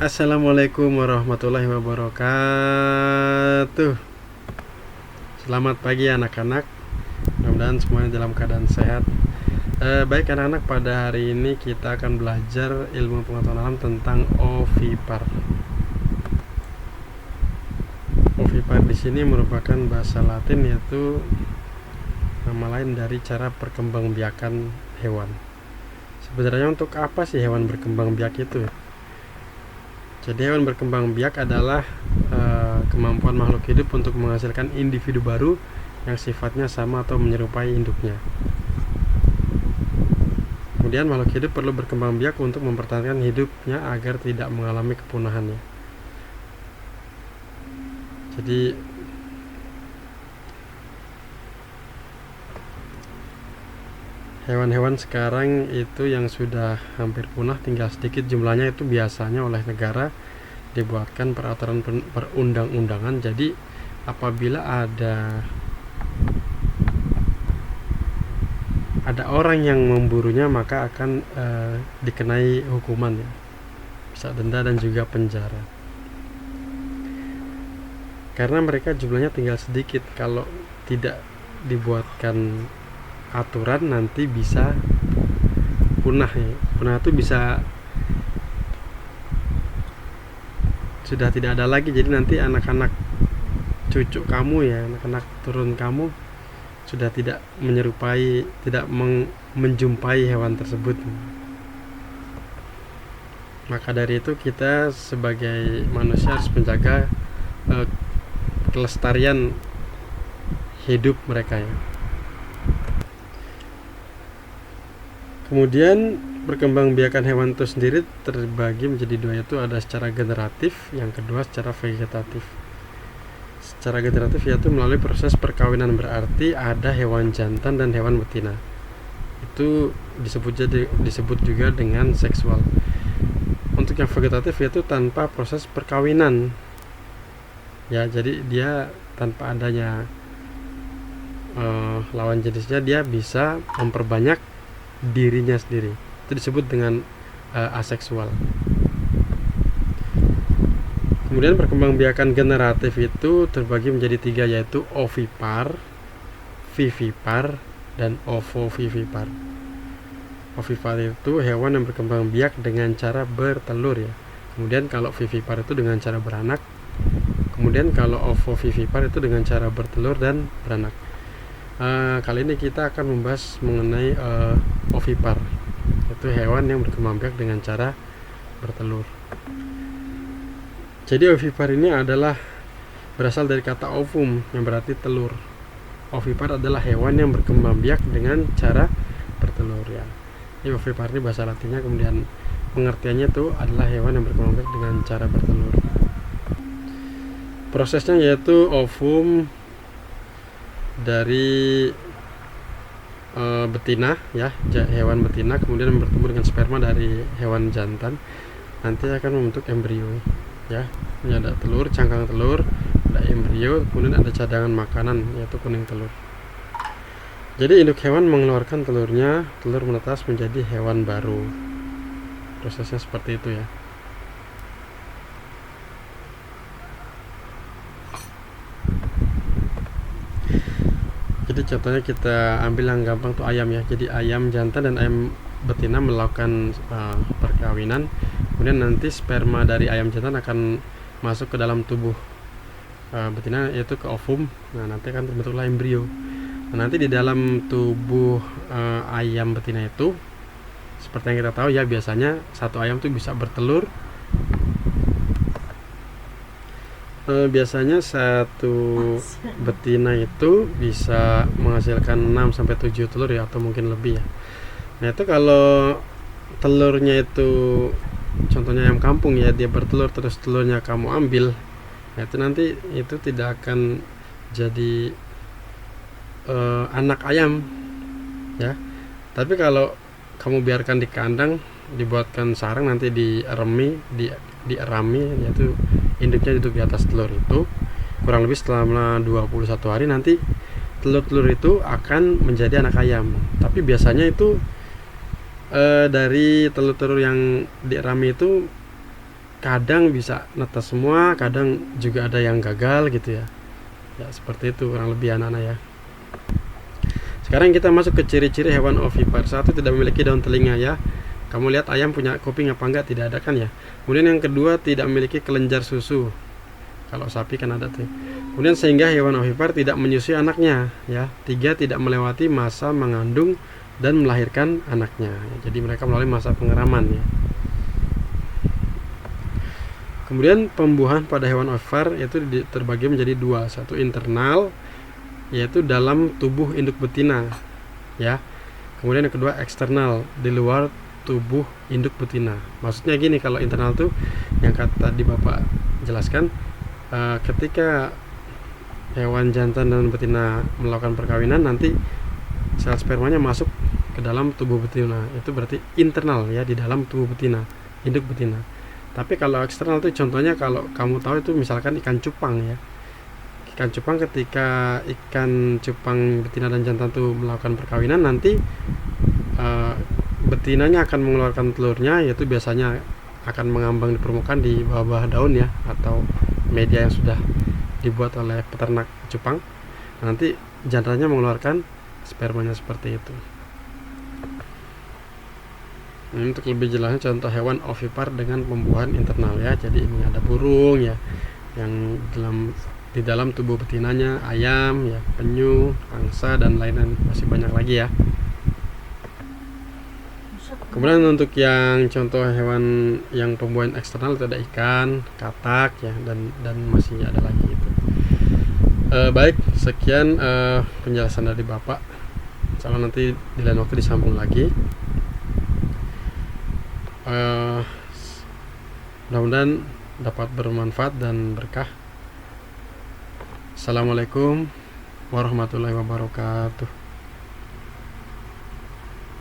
Assalamualaikum warahmatullahi wabarakatuh. Selamat pagi anak-anak. Mudah-mudahan semuanya dalam keadaan sehat. Baik anak-anak, pada hari ini kita akan belajar ilmu pengetahuan alam tentang ovipar. Ovipar di sini merupakan bahasa Latin, yaitu nama lain dari cara perkembangbiakan hewan. Sebenarnya untuk apa sih hewan berkembang biak itu? Jadi hewan berkembang biak adalah kemampuan makhluk hidup untuk menghasilkan individu baru yang sifatnya sama atau menyerupai induknya. Kemudian makhluk hidup perlu berkembang biak untuk mempertahankan hidupnya agar tidak mengalami kepunahannya. Jadi hewan-hewan sekarang itu yang sudah hampir punah, tinggal sedikit jumlahnya, itu biasanya oleh negara dibuatkan peraturan perundang-undangan. Jadi apabila ada orang yang memburunya, maka akan dikenai hukuman, ya, bisa denda dan juga penjara. Karena mereka jumlahnya tinggal sedikit, kalau tidak dibuatkan aturan nanti bisa punah, ya. Punah itu bisa sudah tidak ada lagi. Jadi nanti anak-anak cucu kamu, ya, anak-anak turun kamu sudah tidak menyerupai, tidak menjumpai hewan tersebut. Maka dari itu kita sebagai manusia harus menjaga kelestarian hidup mereka, ya. Kemudian perkembangbiakan hewan itu sendiri terbagi menjadi dua, yaitu ada secara generatif, yang kedua secara vegetatif. Secara generatif yaitu melalui proses perkawinan, berarti ada hewan jantan dan hewan betina. Itu disebut juga dengan seksual. Untuk yang vegetatif yaitu tanpa proses perkawinan, ya, jadi dia tanpa adanya lawan jenisnya, dia bisa memperbanyak dirinya sendiri. Itu disebut dengan aseksual. Kemudian perkembangbiakan generatif itu terbagi menjadi tiga, yaitu ovipar, vivipar, dan ovovivipar. Ovipar itu hewan yang berkembang biak dengan cara bertelur, ya. Kemudian kalau vivipar itu dengan cara beranak. Kemudian kalau ovovivipar itu dengan cara bertelur dan beranak. Kali ini kita akan membahas mengenai ovipar, yaitu hewan yang berkembang biak dengan cara bertelur. Jadi ovipar ini adalah berasal dari kata ovum, yang berarti telur. Ovipar adalah hewan yang berkembang biak dengan cara bertelur, ya. Jadi ovipar ini bahasa Latinnya, kemudian pengertiannya itu adalah hewan yang berkembang biak dengan cara bertelur. Prosesnya yaitu ovum dari betina, ya, hewan betina, kemudian bertemu dengan sperma dari hewan jantan, nanti akan membentuk embrio, ya. Ini ada telur, cangkang telur, ada embrio, kemudian ada cadangan makanan, yaitu kuning telur. Jadi induk hewan mengeluarkan telurnya, telur menetas menjadi hewan baru. Prosesnya seperti itu, ya. Jadi contohnya kita ambil yang gampang tuh ayam, ya. Jadi ayam jantan dan ayam betina melakukan perkawinan, kemudian nanti sperma dari ayam jantan akan masuk ke dalam tubuh betina, yaitu ke ovum. Nah, nanti akan terbentuklah embrio. Nah, nanti di dalam tubuh ayam betina itu, seperti yang kita tahu, ya, biasanya satu ayam tuh bisa bertelur. Biasanya satu betina itu bisa menghasilkan 6-7 telur, ya, atau mungkin lebih, ya. Nah, itu kalau telurnya itu contohnya ayam kampung, ya, dia bertelur terus telurnya kamu ambil, nah, itu nanti itu tidak akan jadi anak ayam, ya. Tapi kalau kamu biarkan di kandang, dibuatkan sarang, nanti dierami, yaitu induknya duduk di atas telur itu, kurang lebih selama 21 hari, nanti telur-telur itu akan menjadi anak ayam. Tapi biasanya itu dari telur-telur yang dierami itu kadang bisa netes semua, kadang juga ada yang gagal gitu ya. Ya seperti itu kurang lebih anak-anak ya. Sekarang kita masuk ke ciri-ciri hewan ovipar. Satu, tidak memiliki daun telinga ya. Kamu lihat ayam punya kuping apa enggak? Tidak ada kan ya. Kemudian yang kedua, tidak memiliki kelenjar susu. Kalau sapi kan ada tuh. Kemudian sehingga hewan ovipar tidak menyusui anaknya ya. Tiga, tidak melewati masa mengandung dan melahirkan anaknya. Jadi mereka melalui masa pengeraman ya. Kemudian pembuahan pada hewan ovipar itu terbagi menjadi dua. Satu internal, yaitu dalam tubuh induk betina ya. Kemudian yang kedua eksternal, di luar tubuh induk betina. Maksudnya gini, kalau internal tuh yang kata tadi Bapak jelaskan, ketika hewan jantan dan betina melakukan perkawinan, nanti sel spermanya masuk ke dalam tubuh betina. Itu berarti internal ya, di dalam tubuh betina, induk betina. Tapi kalau eksternal itu contohnya, kalau kamu tahu itu misalkan ikan cupang ya. Ikan cupang, ketika ikan cupang betina dan jantan itu melakukan perkawinan, nanti betinanya akan mengeluarkan telurnya, yaitu biasanya akan mengambang di permukaan di bawah daun ya, atau media yang sudah dibuat oleh peternak cupang. Nanti jantannya mengeluarkan spermanya seperti itu. Nah, untuk lebih jelasnya contoh hewan ovipar dengan pembuahan internal ya. Jadi ini ada burung ya, yang di dalam tubuh betinanya, ayam ya, penyu, angsa dan lain-lain, masih banyak lagi ya. Kemudian untuk yang contoh hewan yang pembuahan eksternal itu ada ikan, katak ya, dan masih ada lagi itu. Baik, sekian penjelasan dari Bapak. Insya Allah nanti di lain waktu disambung lagi. Mudah-mudahan dapat bermanfaat dan berkah. Assalamualaikum warahmatullahi wabarakatuh.